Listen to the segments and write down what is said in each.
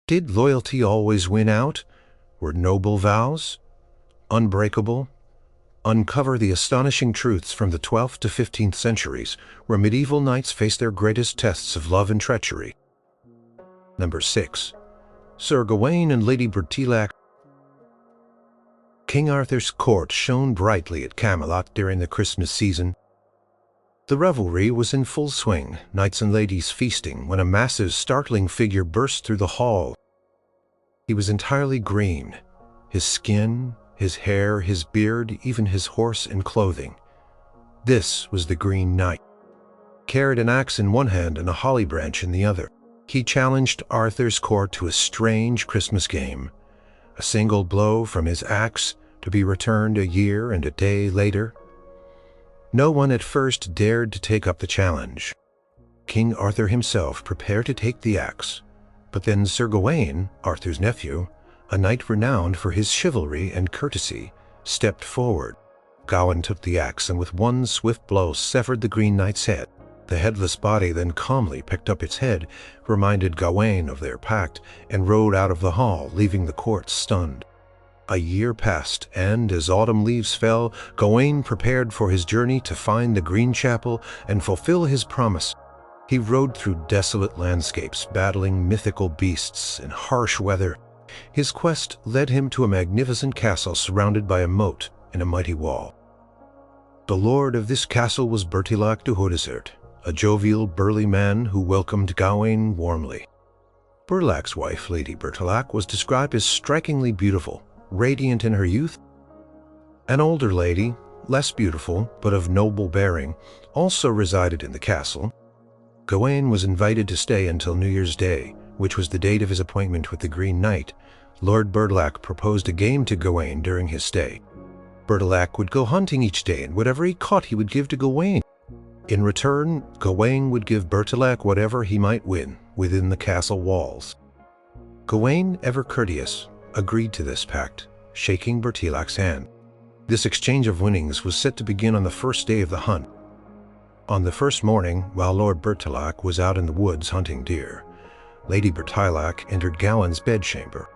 Did loyalty always win out? Were noble vows unbreakable? Uncover the astonishing truths from the 12th to 15th centuries, where medieval knights faced their greatest tests of love and treachery. Number 6. Sir Gawain and Lady Bertilak. King Arthur's court shone brightly at Camelot during the Christmas season. The revelry was in full swing, knights and ladies feasting, when a massive, startling figure burst through the hall. He was entirely green. His skin, his hair, his beard, even his horse and clothing. This was the Green Knight. Carried an axe in one hand and a holly branch in the other, he challenged Arthur's court to a strange Christmas game. A single blow from his axe to be returned a year and a day later. No one at first dared to take up the challenge. King Arthur himself prepared to take the axe, but then Sir Gawain, Arthur's nephew, a knight renowned for his chivalry and courtesy, stepped forward. Gawain took the axe and with one swift blow severed the Green Knight's head. The headless body then calmly picked up its head, reminded Gawain of their pact, and rode out of the hall, leaving the court stunned. A year passed, and as autumn leaves fell, Gawain prepared for his journey to find the Green Chapel and fulfill his promise. He rode through desolate landscapes, battling mythical beasts in harsh weather. His quest led him to a magnificent castle surrounded by a moat and a mighty wall. The lord of this castle was Bertilak de Houdesert, a jovial, burly man who welcomed Gawain warmly. Bertilak's wife, Lady Bertilak, was described as strikingly beautiful, radiant in her youth. An older lady, less beautiful but of noble bearing, also resided in the castle. Gawain was invited to stay until New Year's Day, which was the date of his appointment with the Green Knight. Lord Bertilak proposed a game to Gawain during his stay. Bertilak would go hunting each day, and whatever he caught he would give to Gawain. In return, Gawain would give Bertilak whatever he might win within the castle walls. Gawain, ever courteous, agreed to this pact, shaking Bertilak's hand. This exchange of winnings was set to begin on the first day of the hunt. On the first morning, while Lord Bertilak was out in the woods hunting deer, Lady Bertilak entered Gawain's bedchamber.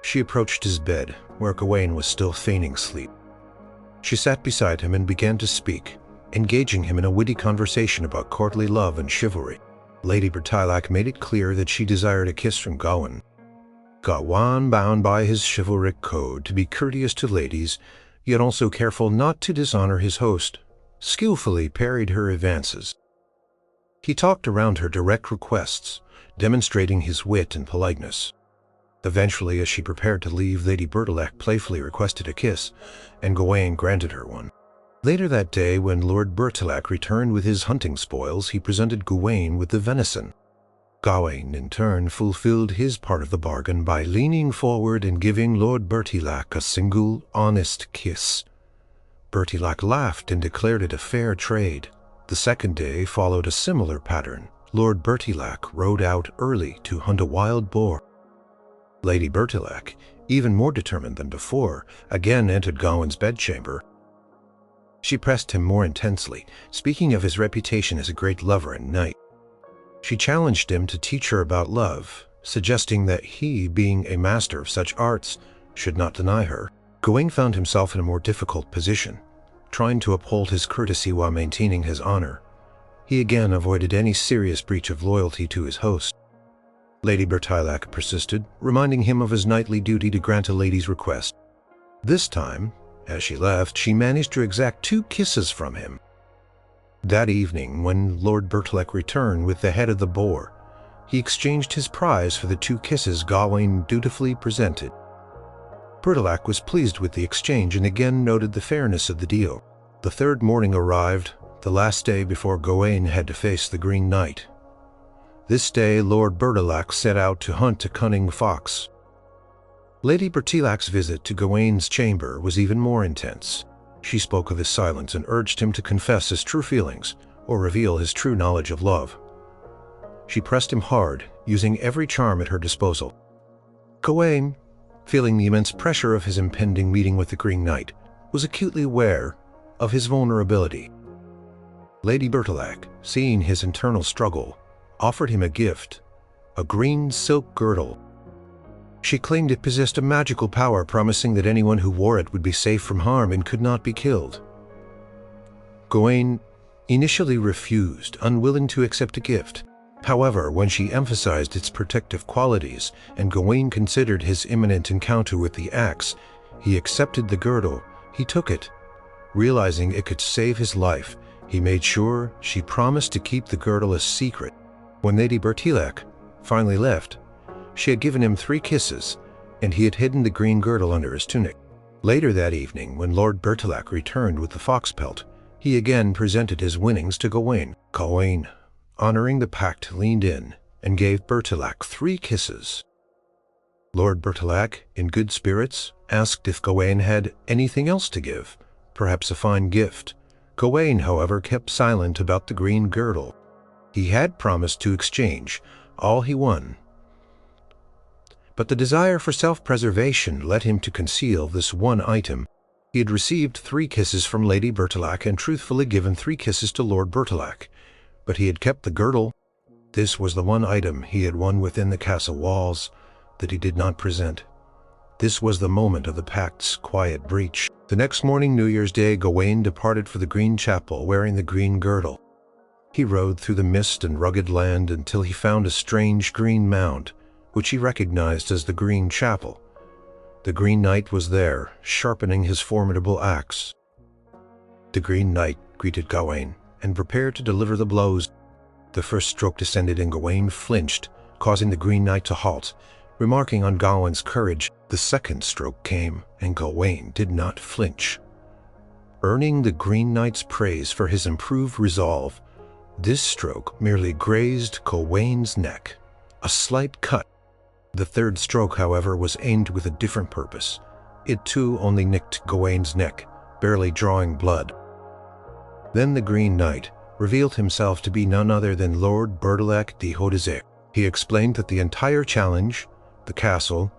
She approached his bed, where Gawain was still feigning sleep. She sat beside him and began to speak, engaging him in a witty conversation about courtly love and chivalry. Lady Bertilak made it clear that she desired a kiss from Gawain. Gawain, bound by his chivalric code to be courteous to ladies, yet also careful not to dishonor his host, skillfully parried her advances. He talked around her direct requests, demonstrating his wit and politeness. Eventually, as she prepared to leave, Lady Bertilak playfully requested a kiss, and Gawain granted her one. Later that day, when Lord Bertilak returned with his hunting spoils, he presented Gawain with the venison. Gawain, in turn, fulfilled his part of the bargain by leaning forward and giving Lord Bertilak a single, honest kiss. Bertilak laughed and declared it a fair trade. The second day followed a similar pattern. Lord Bertilak rode out early to hunt a wild boar. Lady Bertilak, even more determined than before, again entered Gawain's bedchamber. She pressed him more intensely, speaking of his reputation as a great lover and knight. She challenged him to teach her about love, suggesting that he, being a master of such arts, should not deny her. Gawain found himself in a more difficult position, trying to uphold his courtesy while maintaining his honor. He again avoided any serious breach of loyalty to his host. Lady Bertilak persisted, reminding him of his knightly duty to grant a lady's request. This time, as she left, she managed to exact 2 kisses from him. That evening, when Lord Bertilak returned with the head of the boar, he exchanged his prize for the 2 kisses Gawain dutifully presented. Bertilak was pleased with the exchange and again noted the fairness of the deal. The third morning arrived, the last day before Gawain had to face the Green Knight. This day, Lord Bertilak set out to hunt a cunning fox. Lady Bertilak's visit to Gawain's chamber was even more intense. She spoke of his silence and urged him to confess his true feelings or reveal his true knowledge of love. She pressed him hard, using every charm at her disposal. Gawain, feeling the immense pressure of his impending meeting with the Green Knight, was acutely aware of his vulnerability. Lady Bertilak, seeing his internal struggle, offered him a gift, a green silk girdle. She claimed it possessed a magical power, promising that anyone who wore it would be safe from harm and could not be killed. Gawain initially refused, unwilling to accept the gift. However, when she emphasized its protective qualities and Gawain considered his imminent encounter with the axe, he accepted the girdle. He took it. Realizing it could save his life, he made sure she promised to keep the girdle a secret. When Lady Bertilak finally left, she had given him 3 kisses, and he had hidden the green girdle under his tunic. Later that evening, when Lord Bertilak returned with the fox pelt, he again presented his winnings to Gawain. Gawain, honoring the pact, leaned in and gave Bertilak 3 kisses. Lord Bertilak, in good spirits, asked if Gawain had anything else to give, perhaps a fine gift. Gawain, however, kept silent about the green girdle. He had promised to exchange all he won, but the desire for self-preservation led him to conceal this one item. He had received 3 kisses from Lady Bertilak and truthfully given 3 kisses to Lord Bertilak, but he had kept the girdle. This was the one item he had won within the castle walls that he did not present. This was the moment of the pact's quiet breach. The next morning, New Year's Day, Gawain departed for the Green Chapel wearing the green girdle. He rode through the mist and rugged land until he found a strange green mound, which he recognized as the Green Chapel. The Green Knight was there, sharpening his formidable axe. The Green Knight greeted Gawain and prepared to deliver the blows. The first stroke descended and Gawain flinched, causing the Green Knight to halt. Remarking on Gawain's courage, the second stroke came, and Gawain did not flinch. Earning the Green Knight's praise for his improved resolve, this stroke merely grazed Gawain's neck, a slight cut. The third stroke, however, was aimed with a different purpose. It too only nicked Gawain's neck, barely drawing blood. Then the Green Knight revealed himself to be none other than Lord Bertilak de Hodezek. He explained that the entire challenge, the castle,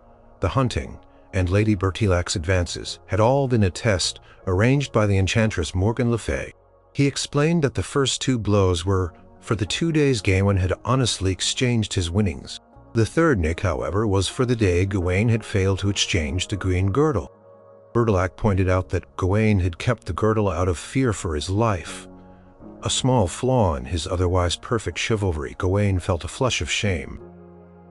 the hunting, and Lady Bertilak's advances had all been a test arranged by the enchantress Morgan Le Fay. He explained that the first 2 blows were for the 2 days Gawain had honestly exchanged his winnings. The third nick, however, was for the day Gawain had failed to exchange the green girdle. Bertilak pointed out that Gawain had kept the girdle out of fear for his life. A small flaw in his otherwise perfect chivalry, Gawain felt a flush of shame,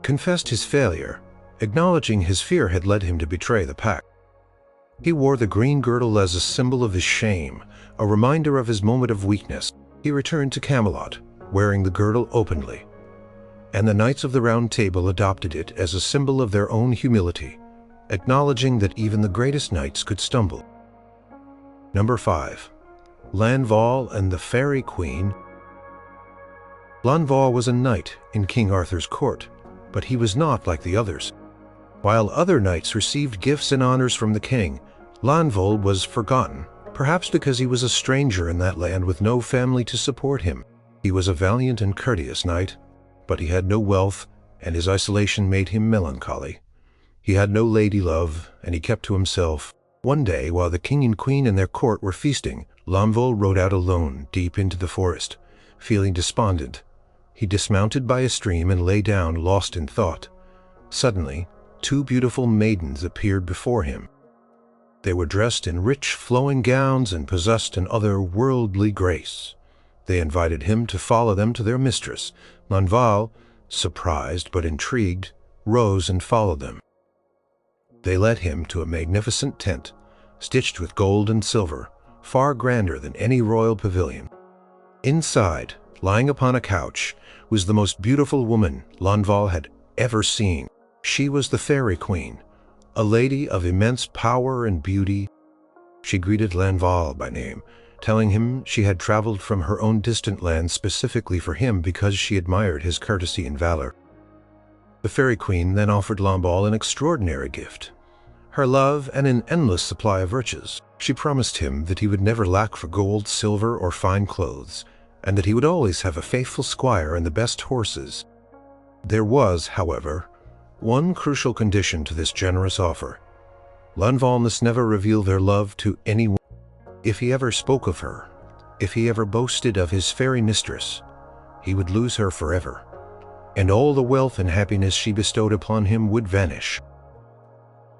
confessed his failure, acknowledging his fear had led him to betray the pact. He wore the green girdle as a symbol of his shame, a reminder of his moment of weakness. He returned to Camelot, wearing the girdle openly, and the Knights of the Round Table adopted it as a symbol of their own humility, acknowledging that even the greatest knights could stumble. Number 5. Lanval and the Fairy Queen. Lanval was a knight in King Arthur's court, but he was not like the others. While other knights received gifts and honors from the king, Lanval was forgotten, perhaps because he was a stranger in that land with no family to support him. He was a valiant and courteous knight, but he had no wealth, and his isolation made him melancholy. He had no lady love, and he kept to himself. One day, while the king and queen and their court were feasting, Lanval rode out alone deep into the forest. Feeling despondent, he dismounted by a stream and lay down, lost in thought. Suddenly, 2 beautiful maidens appeared before him. They were dressed in rich, flowing gowns and possessed an otherworldly grace. They invited him to follow them to their mistress. Lanval, surprised but intrigued, rose and followed them. They led him to a magnificent tent, stitched with gold and silver, far grander than any royal pavilion. Inside, lying upon a couch, was the most beautiful woman Lanval had ever seen. She was the Fairy Queen, a lady of immense power and beauty. She greeted Lanval by name, telling him she had traveled from her own distant land specifically for him because she admired his courtesy and valor. The Fairy Queen then offered Lanval an extraordinary gift, her love and an endless supply of riches. She promised him that he would never lack for gold, silver, or fine clothes, and that he would always have a faithful squire and the best horses. There was, however, one crucial condition to this generous offer. Lanval must never reveal their love to anyone. If he ever spoke of her, if he ever boasted of his fairy mistress, he would lose her forever. and all the wealth and happiness she bestowed upon him would vanish.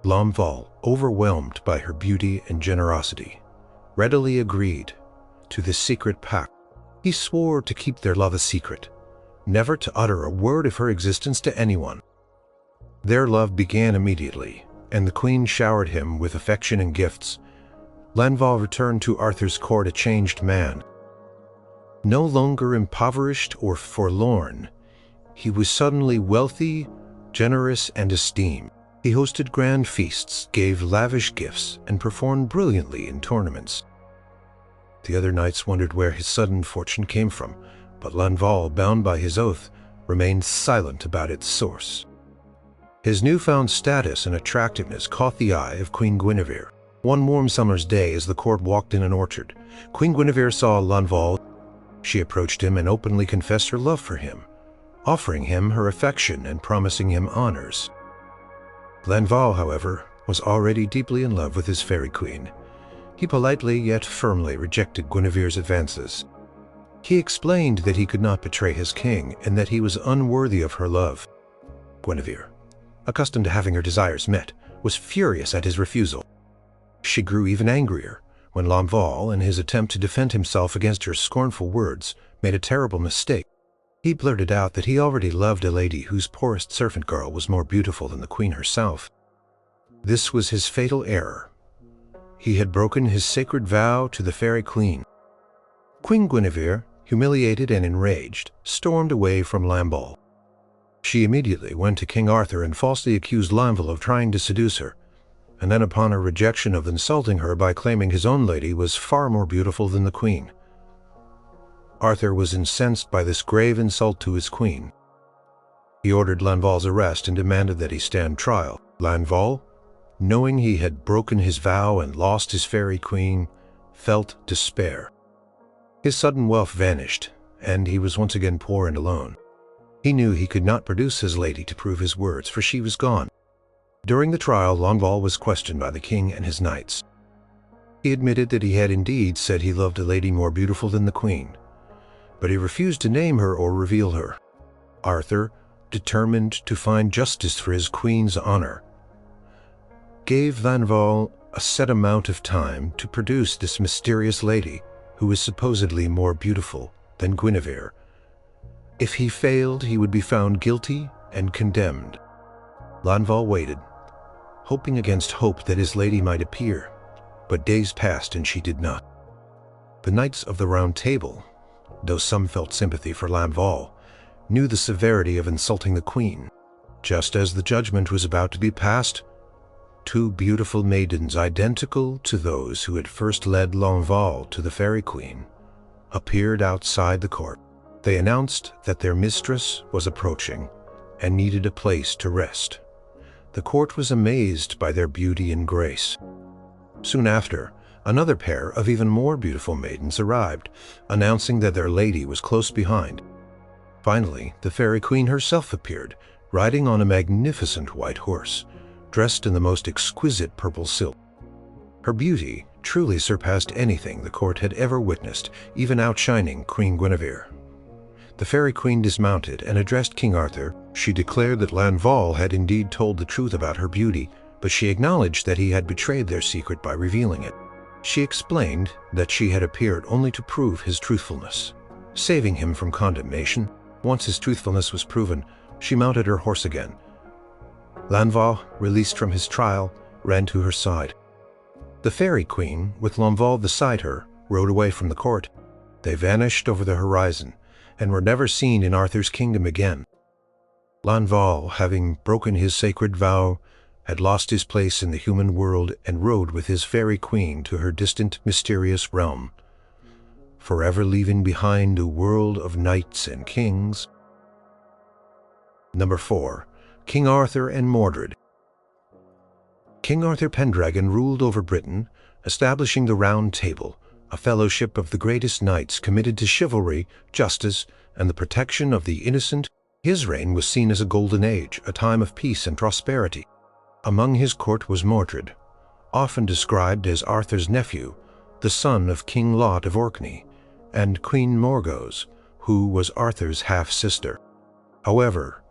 Lanval, overwhelmed by her beauty and generosity, readily agreed to this secret pact. He swore to keep their love a secret, never to utter a word of her existence to anyone. Their love began immediately, and the queen showered him with affection and gifts. Lanval returned to Arthur's court a changed man. No longer impoverished or forlorn, he was suddenly wealthy, generous, and esteemed. He hosted grand feasts, gave lavish gifts, and performed brilliantly in tournaments. The other knights wondered where his sudden fortune came from, but Lanval, bound by his oath, remained silent about its source. His newfound status and attractiveness caught the eye of Queen Guinevere. One warm summer's day, as the court walked in an orchard, Queen Guinevere saw Lanval. She approached him and openly confessed her love for him, offering him her affection and promising him honors. Lanval, however, was already deeply in love with his fairy queen. He politely yet firmly rejected Guinevere's advances. He explained that he could not betray his king and that he was unworthy of her love. Guinevere, accustomed to having her desires met, was furious at his refusal. She grew even angrier when Lanval, in his attempt to defend himself against her scornful words, made a terrible mistake. He blurted out that he already loved a lady whose poorest servant girl was more beautiful than the queen herself. This was his fatal error. He had broken his sacred vow to the fairy queen. Queen Guinevere, humiliated and enraged, stormed away from Lanval. She immediately went to King Arthur and falsely accused Lanval of trying to seduce her, and then upon her rejection of insulting her by claiming his own lady was far more beautiful than the queen. Arthur was incensed by this grave insult to his queen. He ordered Lanval's arrest and demanded that he stand trial. Lanval, knowing he had broken his vow and lost his fairy queen, felt despair. His sudden wealth vanished, and he was once again poor and alone. He knew he could not produce his lady to prove his words, for she was gone. During the trial, Lanval was questioned by the king and his knights. He admitted that he had indeed said he loved a lady more beautiful than the queen, but he refused to name her or reveal her. Arthur, determined to find justice for his queen's honor, gave Lanval a set amount of time to produce this mysterious lady who was supposedly more beautiful than Guinevere. If he failed, he would be found guilty and condemned. Lanval waited, hoping against hope that his lady might appear, but days passed and she did not. The Knights of the Round Table, though some felt sympathy for Lanval, knew the severity of insulting the queen. Just as the judgment was about to be passed, two beautiful maidens identical to those who had first led Lanval to the fairy queen appeared outside the court. They announced that their mistress was approaching and needed a place to rest. The court was amazed by their beauty and grace. Soon after, another pair of even more beautiful maidens arrived, announcing that their lady was close behind. Finally, the fairy queen herself appeared, riding on a magnificent white horse, dressed in the most exquisite purple silk. Her beauty truly surpassed anything the court had ever witnessed, even outshining Queen Guinevere. The fairy queen dismounted and addressed King Arthur. She declared that Lanval had indeed told the truth about her beauty, but she acknowledged that he had betrayed their secret by revealing it. She explained that she had appeared only to prove his truthfulness, saving him from condemnation. Once his truthfulness was proven, she mounted her horse again. Lanval, released from his trial, ran to her side. The fairy queen, with Lanval beside her, rode away from the court. They vanished over the horizon and were never seen in Arthur's kingdom again. Lanval, having broken his sacred vow, had lost his place in the human world and rode with his fairy queen to her distant, mysterious realm, forever leaving behind a world of knights and kings. Number 4. King Arthur and Mordred. King Arthur Pendragon ruled over Britain, establishing the Round Table, a fellowship of the greatest knights committed to chivalry, justice, and the protection of the innocent. His reign was seen as a golden age, a time of peace and prosperity. Among his court was Mordred, often described as Arthur's nephew, the son of King Lot of Orkney, and Queen Morgause, who was Arthur's half-sister. However,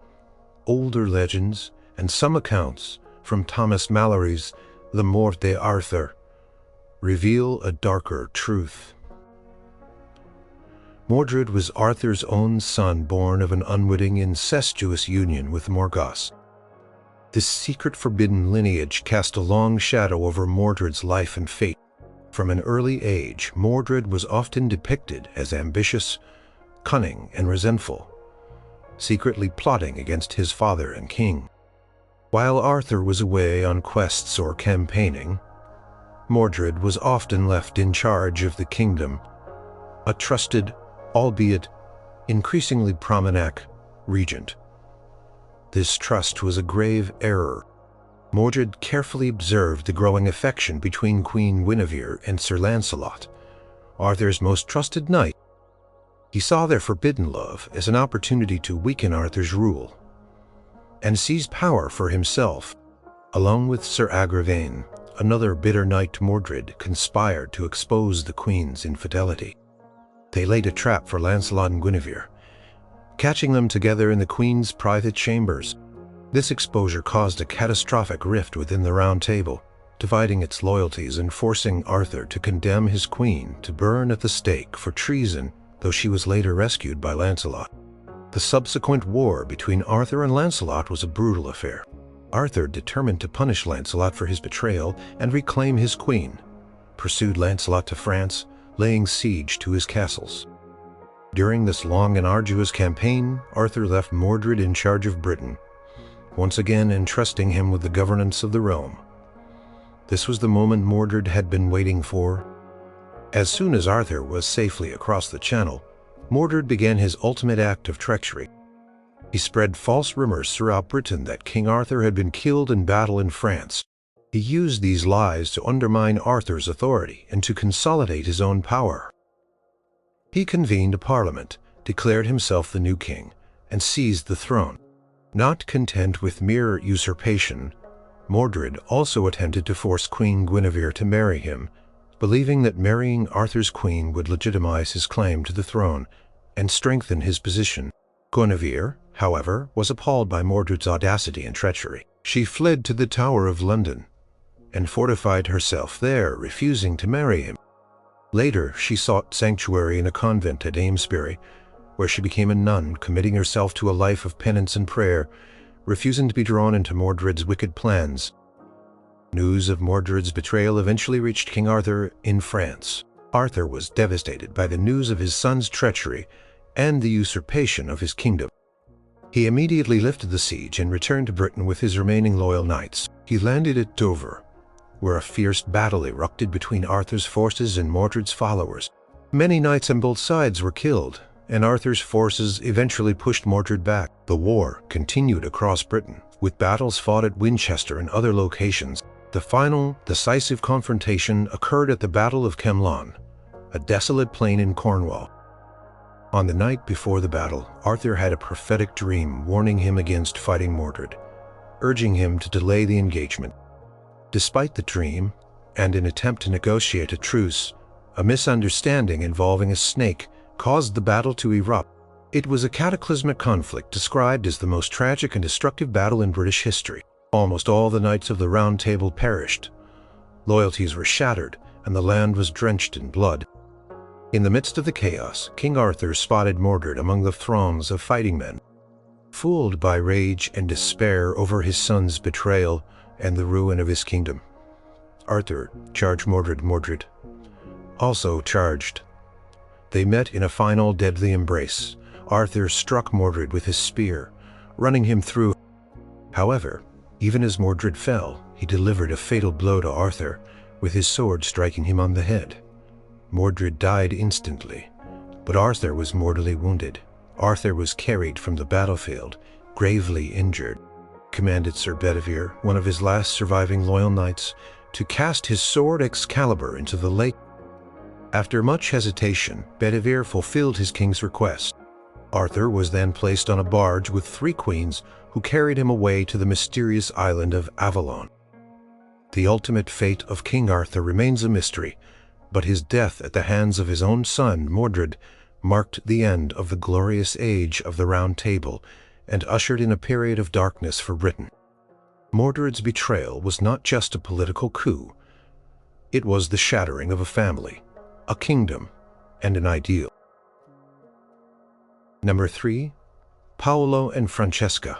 older legends and some accounts from Thomas Mallory's The Mort d'Arthur reveal a darker truth. Mordred was Arthur's own son, born of an unwitting incestuous union with Morgoth. This secret forbidden lineage cast a long shadow over Mordred's life and fate. From an early age, Mordred was often depicted as ambitious, cunning, and resentful, secretly plotting against his father and king. While Arthur was away on quests or campaigning, Mordred was often left in charge of the kingdom, a trusted, albeit increasingly prominent, regent. This trust was a grave error. Mordred carefully observed the growing affection between Queen Guinevere and Sir Lancelot, Arthur's most trusted knight. He saw their forbidden love as an opportunity to weaken Arthur's rule and seize power for himself. Along with Sir Gawain, another bitter knight, Mordred conspired to expose the queen's infidelity. They laid a trap for Lancelot and Guinevere, catching them together in the queen's private chambers. This exposure caused a catastrophic rift within the Round Table, dividing its loyalties and forcing Arthur to condemn his queen to burn at the stake for treason, though she was later rescued by Lancelot. The subsequent war between Arthur and Lancelot was a brutal affair. Arthur, determined to punish Lancelot for his betrayal and reclaim his queen, pursued Lancelot to France, laying siege to his castles. During this long and arduous campaign, Arthur left Mordred in charge of Britain, once again entrusting him with the governance of the realm. This was the moment Mordred had been waiting for. As soon as Arthur was safely across the Channel, Mordred began his ultimate act of treachery. He spread false rumors throughout Britain that King Arthur had been killed in battle in France. He used these lies to undermine Arthur's authority and to consolidate his own power. He convened a parliament, declared himself the new king, and seized the throne. Not content with mere usurpation, Mordred also attempted to force Queen Guinevere to marry him, believing that marrying Arthur's queen would legitimize his claim to the throne and strengthen his position. Guinevere, however, was appalled by Mordred's audacity and treachery. She fled to the Tower of London and fortified herself there, refusing to marry him. Later, she sought sanctuary in a convent at Amesbury, where she became a nun, committing herself to a life of penance and prayer, refusing to be drawn into Mordred's wicked plans. News of Mordred's betrayal eventually reached King Arthur in France. Arthur was devastated by the news of his son's treachery and the usurpation of his kingdom. He immediately lifted the siege and returned to Britain with his remaining loyal knights. He landed at Dover, where a fierce battle erupted between Arthur's forces and Mordred's followers. Many knights on both sides were killed, and Arthur's forces eventually pushed Mordred back. The war continued across Britain, with battles fought at Winchester and other locations. The final, decisive confrontation occurred at the Battle of Camlan, a desolate plain in Cornwall. On the night before the battle, Arthur had a prophetic dream warning him against fighting Mordred, urging him to delay the engagement. Despite the dream, and an attempt to negotiate a truce, a misunderstanding involving a snake caused the battle to erupt. It was a cataclysmic conflict described as the most tragic and destructive battle in British history. Almost all the knights of the Round Table perished. Loyalties were shattered, and the land was drenched in blood. In the midst of the chaos, King Arthur spotted Mordred among the throngs of fighting men. Fooled by rage and despair over his son's betrayal and the ruin of his kingdom, Arthur charged Mordred. Mordred also charged. They met in a final deadly embrace. Arthur struck Mordred with his spear, running him through. However, even as Mordred fell, he delivered a fatal blow to Arthur, with his sword striking him on the head. Mordred died instantly, but Arthur was mortally wounded. Arthur was carried from the battlefield, gravely injured. Commanded Sir Bedivere, one of his last surviving loyal knights, to cast his sword Excalibur into the lake. After much hesitation, Bedivere fulfilled his king's request. Arthur was then placed on a barge with 3 queens who carried him away to the mysterious island of Avalon. The ultimate fate of King Arthur remains a mystery, but his death at the hands of his own son, Mordred, marked the end of the glorious age of the Round Table and ushered in a period of darkness for Britain. Mordred's betrayal was not just a political coup. It was the shattering of a family, a kingdom, and an ideal. Number 3. Paolo and Francesca.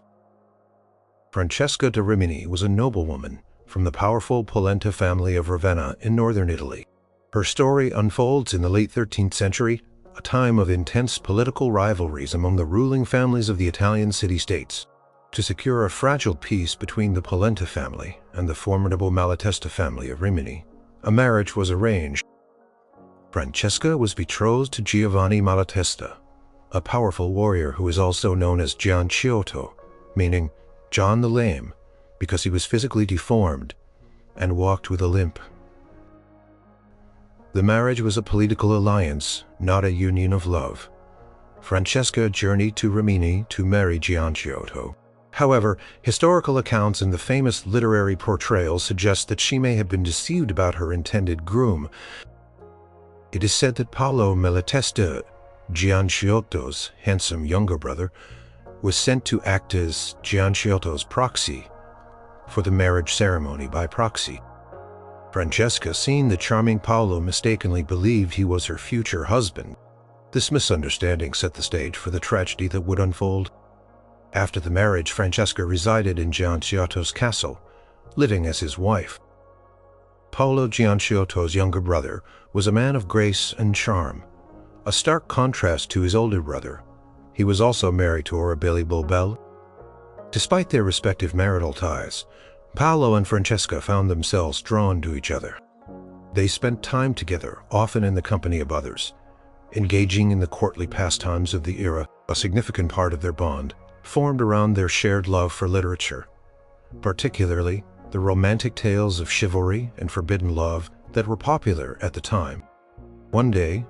Francesca da Rimini was a noblewoman from the powerful Polenta family of Ravenna in northern Italy. Her story unfolds in the late 13th century, a time of intense political rivalries among the ruling families of the Italian city-states. To secure a fragile peace between the Polenta family and the formidable Malatesta family of Rimini, a marriage was arranged. Francesca was betrothed to Giovanni Malatesta, a powerful warrior who is also known as Gianciotto, meaning John the Lame, because he was physically deformed and walked with a limp. The marriage was a political alliance, not a union of love. Francesca journeyed to Rimini to marry Gianciotto. However, historical accounts and the famous literary portrayals suggest that she may have been deceived about her intended groom. It is said that Paolo Malatesta, Gianciotto's handsome younger brother, was sent to act as Gianciotto's proxy for the marriage ceremony by proxy. Francesca, seeing the charming Paolo, mistakenly believed he was her future husband. This misunderstanding set the stage for the tragedy that would unfold. After the marriage, Francesca resided in Gianciotto's castle, living as his wife. Paolo, Gianciotto's younger brother, was a man of grace and charm, a stark contrast to his older brother. He was also married to Arabella Bobel. Despite their respective marital ties, Paolo and Francesca found themselves drawn to each other. They spent time together, often in the company of others, engaging in the courtly pastimes of the era. A significant part of their bond formed around their shared love for literature, particularly the romantic tales of chivalry and forbidden love that were popular at the time. One day,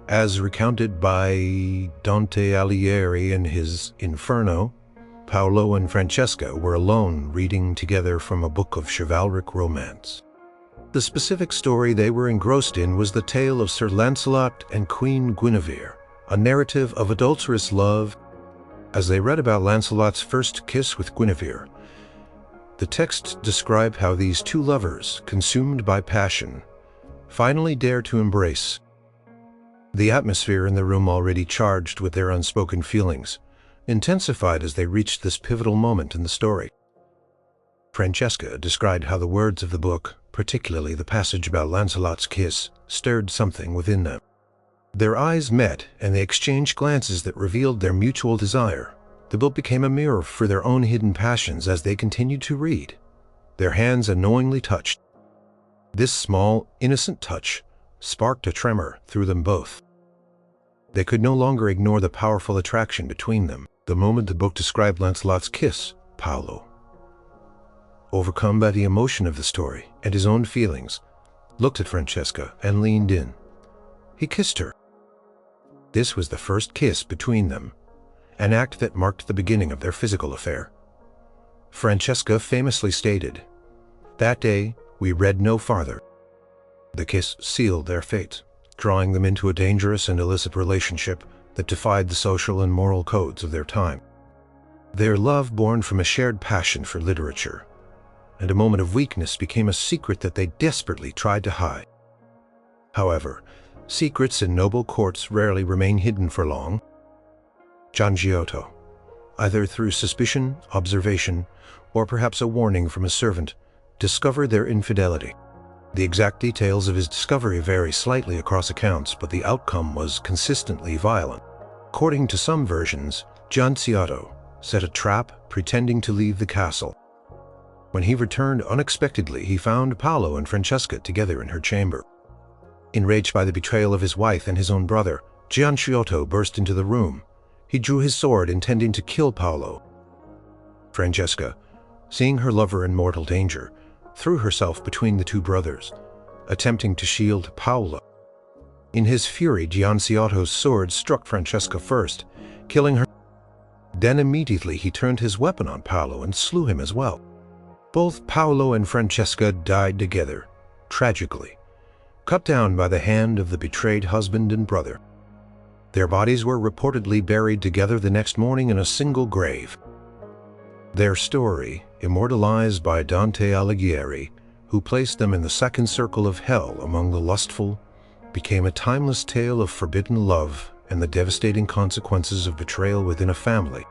as recounted by Dante Alighieri in his Inferno, Paolo and Francesca were alone reading together from a book of chivalric romance. The specific story they were engrossed in was the tale of Sir Lancelot and Queen Guinevere, a narrative of adulterous love. As they read about Lancelot's first kiss with Guinevere, the text described how these two lovers, consumed by passion, finally dared to embrace. The atmosphere in the room, already charged with their unspoken feelings, intensified as they reached this pivotal moment in the story. Francesca described how the words of the book, particularly the passage about Lancelot's kiss, stirred something within them. Their eyes met, and they exchanged glances that revealed their mutual desire. The book became a mirror for their own hidden passions as they continued to read. Their hands unknowingly touched. This small, innocent touch sparked a tremor through them both. They could no longer ignore the powerful attraction between them. The moment the book described Lancelot's kiss, Paolo, overcome by the emotion of the story and his own feelings, looked at Francesca and leaned in. He kissed her. This was the first kiss between them, an act that marked the beginning of their physical affair. Francesca famously stated, "That day, we read no farther." The kiss sealed their fate, drawing them into a dangerous and illicit relationship that defied the social and moral codes of their time. Their love, born from a shared passion for literature and a moment of weakness, became a secret that they desperately tried to hide. However, secrets in noble courts rarely remain hidden for long. Gianciotto, either through suspicion, observation, or perhaps a warning from a servant, discovered their infidelity. The exact details of his discovery vary slightly across accounts, but the outcome was consistently violent. According to some versions, Gianciotto set a trap pretending to leave the castle. When he returned unexpectedly, he found Paolo and Francesca together in her chamber. Enraged by the betrayal of his wife and his own brother, Gianciotto burst into the room. He drew his sword, intending to kill Paolo. Francesca, seeing her lover in mortal danger, threw herself between the two brothers, attempting to shield Paolo. In his fury, Gianciotto's sword struck Francesca first, killing her. Then immediately he turned his weapon on Paolo and slew him as well. Both Paolo and Francesca died together, tragically, cut down by the hand of the betrayed husband and brother. Their bodies were reportedly buried together the next morning in a single grave. Their story, immortalized by Dante Alighieri, who placed them in the second circle of hell among the lustful, became a timeless tale of forbidden love and the devastating consequences of betrayal within a family.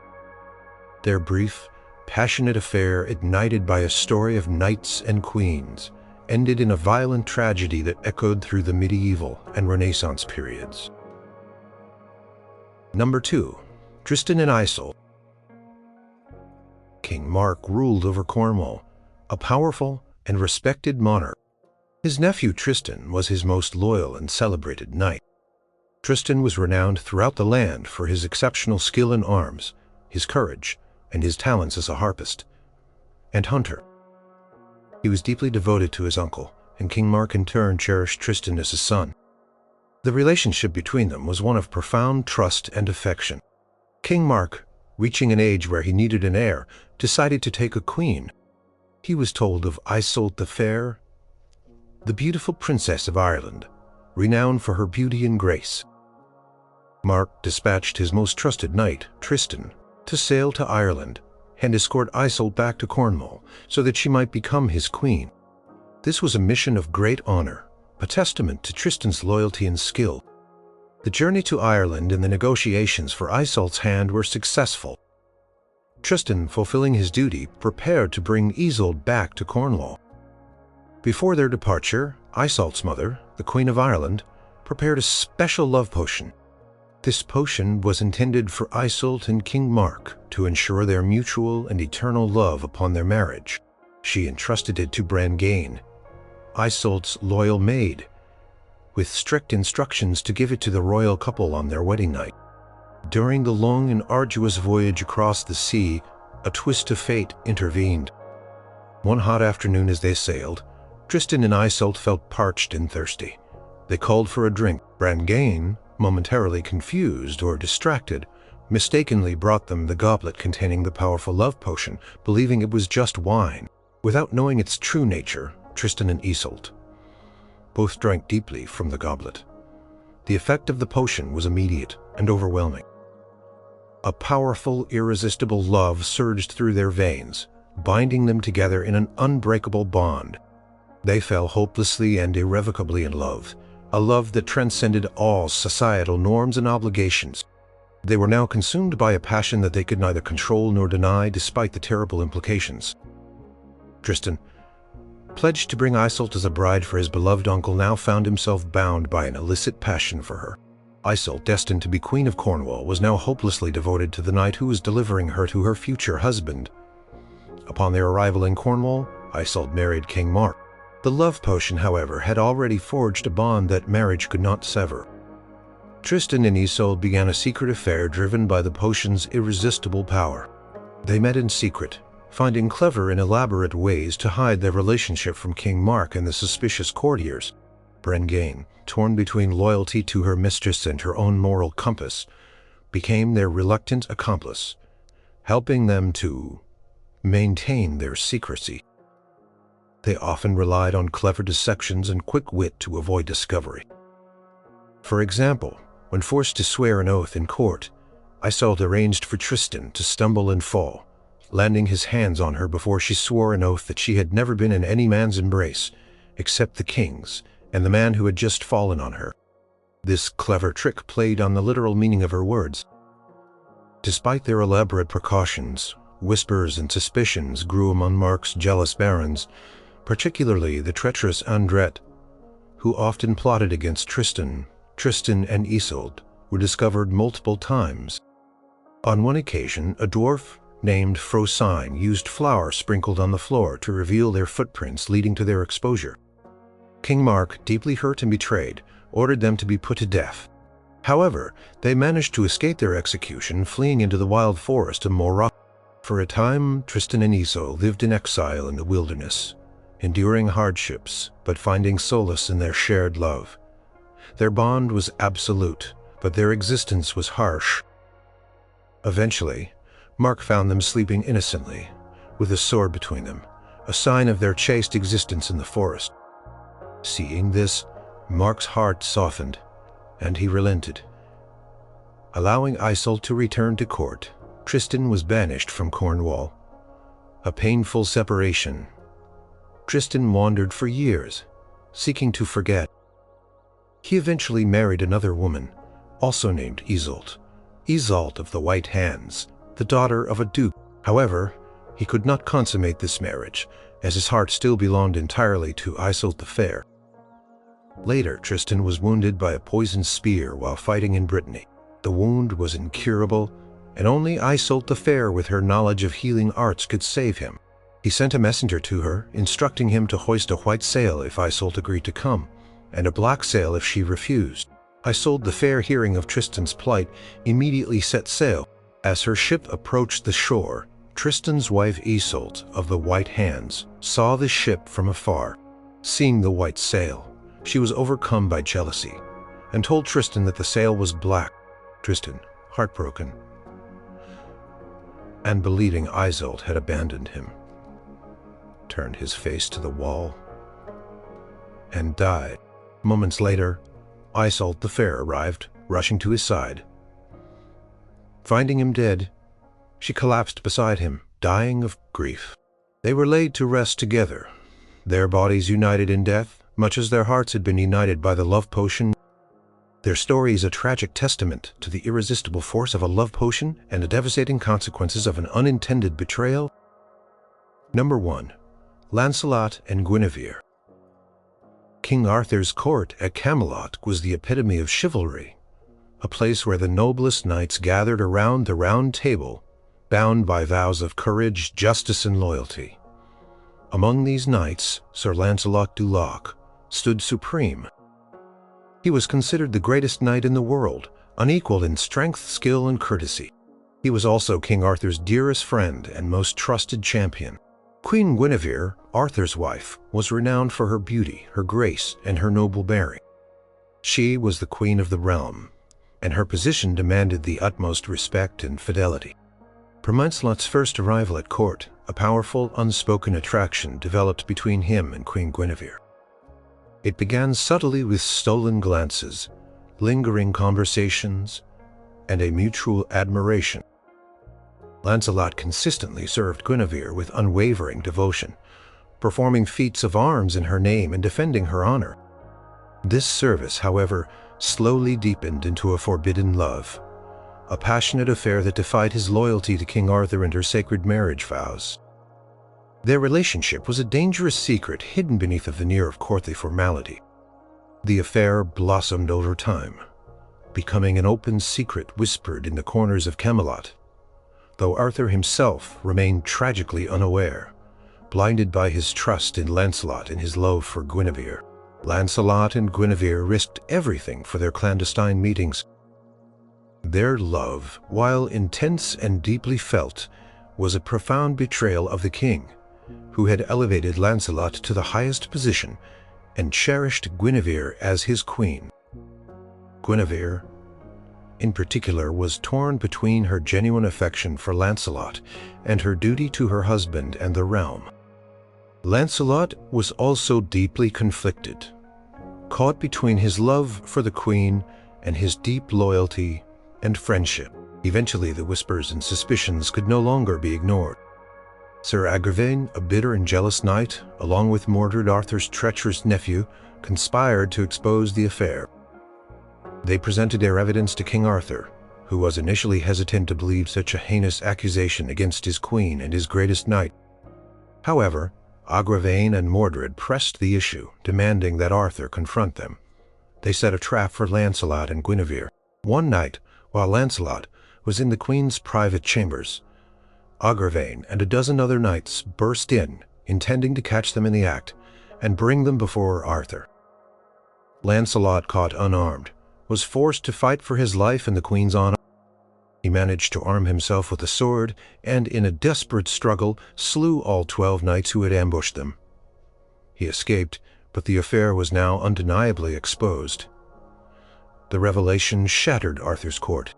Their brief, passionate affair, ignited by a story of knights and queens, ended in a violent tragedy that echoed through the medieval and Renaissance periods. Number 2. Tristan and Isolde. King Mark ruled over Cornwall, a powerful and respected monarch. His nephew Tristan was his most loyal and celebrated knight. Tristan was renowned throughout the land for his exceptional skill in arms, his courage, and his talents as a harpist and hunter. He was deeply devoted to his uncle, and King Mark in turn cherished Tristan as his son. The relationship between them was one of profound trust and affection. King Mark, reaching an age where he needed an heir, decided to take a queen. He was told of Isolde the Fair, the beautiful princess of Ireland, renowned for her beauty and grace. Mark dispatched his most trusted knight, Tristan, to sail to Ireland and escort Isolde back to Cornwall so that she might become his queen. This was a mission of great honor, a testament to Tristan's loyalty and skill. The journey to Ireland and the negotiations for Isolde's hand were successful. Tristan, fulfilling his duty, prepared to bring Isolde back to Cornwall. Before their departure, Isolde's mother, the Queen of Ireland, prepared a special love potion. This potion was intended for Isolde and King Mark to ensure their mutual and eternal love upon their marriage. She entrusted it to Gawain, Isolde's loyal maid, with strict instructions to give it to the royal couple on their wedding night. During the long and arduous voyage across the sea, a twist of fate intervened. One hot afternoon as they sailed, Tristan and Isolde felt parched and thirsty. They called for a drink. Gawain, momentarily confused or distracted, mistakenly brought them the goblet containing the powerful love potion, believing it was just wine. Without knowing its true nature, Tristan and Isolde both drank deeply from the goblet. The effect of the potion was immediate and overwhelming. A powerful, irresistible love surged through their veins, binding them together in an unbreakable bond. They fell hopelessly and irrevocably in love, a love that transcended all societal norms and obligations. They were now consumed by a passion that they could neither control nor deny, despite the terrible implications. Tristan, pledged to bring Isolde as a bride for his beloved uncle, now found himself bound by an illicit passion for her. Isolde, destined to be Queen of Cornwall, was now hopelessly devoted to the knight who was delivering her to her future husband. Upon their arrival in Cornwall, Isolde married King Mark. The love potion, however, had already forged a bond that marriage could not sever. Tristan and Isolde began a secret affair driven by the potion's irresistible power. They met in secret, finding clever and elaborate ways to hide their relationship from King Mark and the suspicious courtiers. Gawain, torn between loyalty to her mistress and her own moral compass, became their reluctant accomplice, helping them to maintain their secrecy. They often relied on clever deceptions and quick wit to avoid discovery. For example, when forced to swear an oath in court, Isolde arranged for Tristan to stumble and fall, landing his hands on her before she swore an oath that she had never been in any man's embrace, except the king's and the man who had just fallen on her. This clever trick played on the literal meaning of her words. Despite their elaborate precautions, whispers and suspicions grew among Mark's jealous barons, particularly the treacherous Andret, who often plotted against Tristan. Tristan and Isolde were discovered multiple times. On one occasion, a dwarf named Frosine used flour sprinkled on the floor to reveal their footprints, leading to their exposure. King Mark, deeply hurt and betrayed, ordered them to be put to death. However, they managed to escape their execution, fleeing into the wild forest of Morocco. For a time, Tristan and Isolde lived in exile in the wilderness, enduring hardships but finding solace in their shared love. Their bond was absolute, but their existence was harsh. Eventually, Mark found them sleeping innocently, with a sword between them, a sign of their chaste existence in the forest. Seeing this, Mark's heart softened, and he relented. Allowing Isolde to return to court, Tristan was banished from Cornwall. A painful separation. Tristan wandered for years, seeking to forget. He eventually married another woman, also named Isolde, Isolde of the White Hands, the daughter of a duke. However, he could not consummate this marriage, as his heart still belonged entirely to Isolde the Fair. Later, Tristan was wounded by a poisoned spear while fighting in Brittany. The wound was incurable, and only Isolde the Fair with her knowledge of healing arts could save him. He sent a messenger to her, instructing him to hoist a white sail if Isolde agreed to come, and a black sail if she refused. Isolde the Fair, hearing of Tristan's plight, immediately set sail. As her ship approached the shore, Tristan's wife Isolde of the White Hands saw the ship from afar. Seeing the white sail, she was overcome by jealousy, and told Tristan that the sail was black. Tristan, heartbroken, and believing Isolde had abandoned him, turned his face to the wall and died. Moments later, Isolde the Fair arrived, rushing to his side. Finding him dead, she collapsed beside him, dying of grief. They were laid to rest together, their bodies united in death, much as their hearts had been united by the love potion. Their story is a tragic testament to the irresistible force of a love potion and the devastating consequences of an unintended betrayal. Number 1. Lancelot and Guinevere. King Arthur's court at Camelot was the epitome of chivalry, a place where the noblest knights gathered around the Round Table, bound by vows of courage, justice, and loyalty. Among these knights, Sir Lancelot du Lac stood supreme. He was considered the greatest knight in the world, unequaled in strength, skill, and courtesy. He was also King Arthur's dearest friend and most trusted champion. Queen Guinevere, Arthur's wife, was renowned for her beauty, her grace, and her noble bearing. She was the queen of the realm, and her position demanded the utmost respect and fidelity. From Lancelot's first arrival at court, a powerful, unspoken attraction developed between him and Queen Guinevere. It began subtly with stolen glances, lingering conversations, and a mutual admiration. Lancelot consistently served Guinevere with unwavering devotion, performing feats of arms in her name and defending her honor. This service, however, slowly deepened into a forbidden love, a passionate affair that defied his loyalty to King Arthur and her sacred marriage vows. Their relationship was a dangerous secret hidden beneath a veneer of courtly formality. The affair blossomed over time, becoming an open secret whispered in the corners of Camelot, though Arthur himself remained tragically unaware, blinded by his trust in Lancelot and his love for Guinevere. Lancelot and Guinevere risked everything for their clandestine meetings. Their love, while intense and deeply felt, was a profound betrayal of the king, who had elevated Lancelot to the highest position and cherished Guinevere as his queen. Guinevere, in particular, was torn between her genuine affection for Lancelot and her duty to her husband and the realm. Lancelot was also deeply conflicted, caught between his love for the queen and his deep loyalty and friendship. Eventually, the whispers and suspicions could no longer be ignored. Sir Gawain, a bitter and jealous knight, along with Mordred, Arthur's treacherous nephew, conspired to expose the affair. They presented their evidence to King Arthur, who was initially hesitant to believe such a heinous accusation against his queen and his greatest knight. However, Gawain and Mordred pressed the issue, demanding that Arthur confront them. They set a trap for Lancelot and Guinevere. One night, while Lancelot was in the queen's private chambers, Gawain and a dozen other knights burst in, intending to catch them in the act and bring them before Arthur. Lancelot, caught unarmed, was forced to fight for his life and the queen's honor. He managed to arm himself with a sword and, in a desperate struggle, slew all 12 knights who had ambushed them. He escaped, but the affair was now undeniably exposed. The revelation shattered Arthur's court.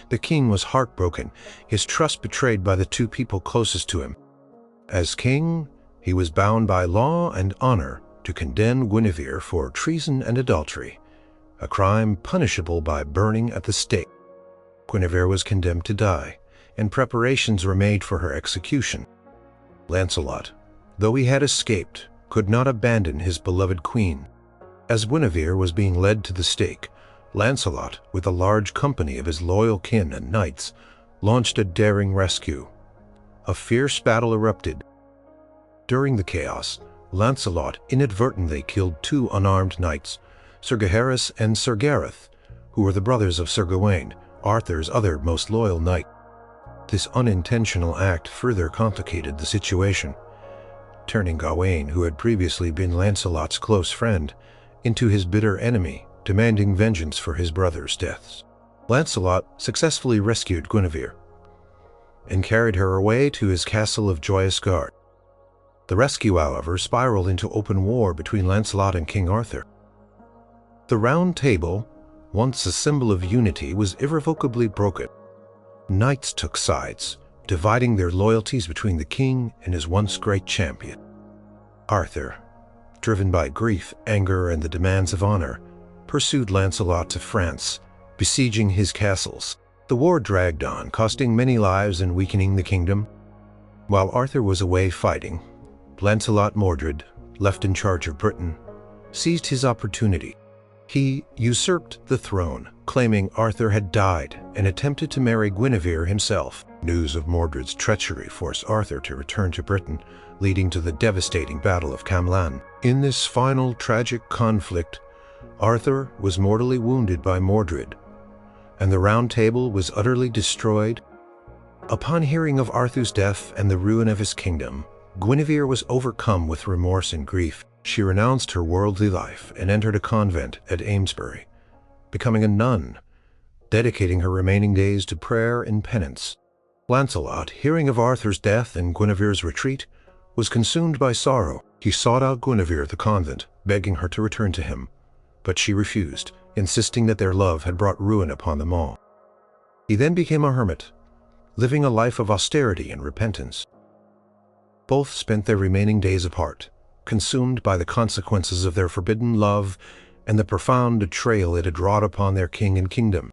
The king was heartbroken, his trust betrayed by the two people closest to him. As king, he was bound by law and honor to condemn Guinevere for treason and adultery, a crime punishable by burning at the stake. Guinevere was condemned to die, and preparations were made for her execution. Lancelot, though he had escaped, could not abandon his beloved queen. As Guinevere was being led to the stake, Lancelot, with a large company of his loyal kin and knights, launched a daring rescue. A fierce battle erupted. During the chaos, Lancelot inadvertently killed two unarmed knights, Sir Gaheris and Sir Gareth, who were the brothers of Sir Gawain, Arthur's other most loyal knight. This unintentional act further complicated the situation, turning Gawain, who had previously been Lancelot's close friend, into his bitter enemy, demanding vengeance for his brother's deaths. Lancelot successfully rescued Guinevere and carried her away to his castle of Joyous Gard. The rescue, however, spiraled into open war between Lancelot and King Arthur. The Round Table, once a symbol of unity, was irrevocably broken. Knights took sides, dividing their loyalties between the king and his once great champion. Arthur, driven by grief, anger, and the demands of honor, pursued Lancelot to France, besieging his castles. The war dragged on, costing many lives and weakening the kingdom. While Arthur was away fighting, Lancelot Mordred, left in charge of Britain, seized his opportunity. He usurped the throne, claiming Arthur had died, and attempted to marry Guinevere himself. News of Mordred's treachery forced Arthur to return to Britain, leading to the devastating Battle of Camlan. In this final tragic conflict, Arthur was mortally wounded by Mordred, and the Round Table was utterly destroyed. Upon hearing of Arthur's death and the ruin of his kingdom, Guinevere was overcome with remorse and grief. She renounced her worldly life and entered a convent at Amesbury, becoming a nun, dedicating her remaining days to prayer and penance. Lancelot, hearing of Arthur's death and Guinevere's retreat, was consumed by sorrow. He sought out Guinevere at the convent, begging her to return to him, but she refused, insisting that their love had brought ruin upon them all. He then became a hermit, living a life of austerity and repentance. Both spent their remaining days apart, consumed by the consequences of their forbidden love and the profound betrayal it had wrought upon their king and kingdom.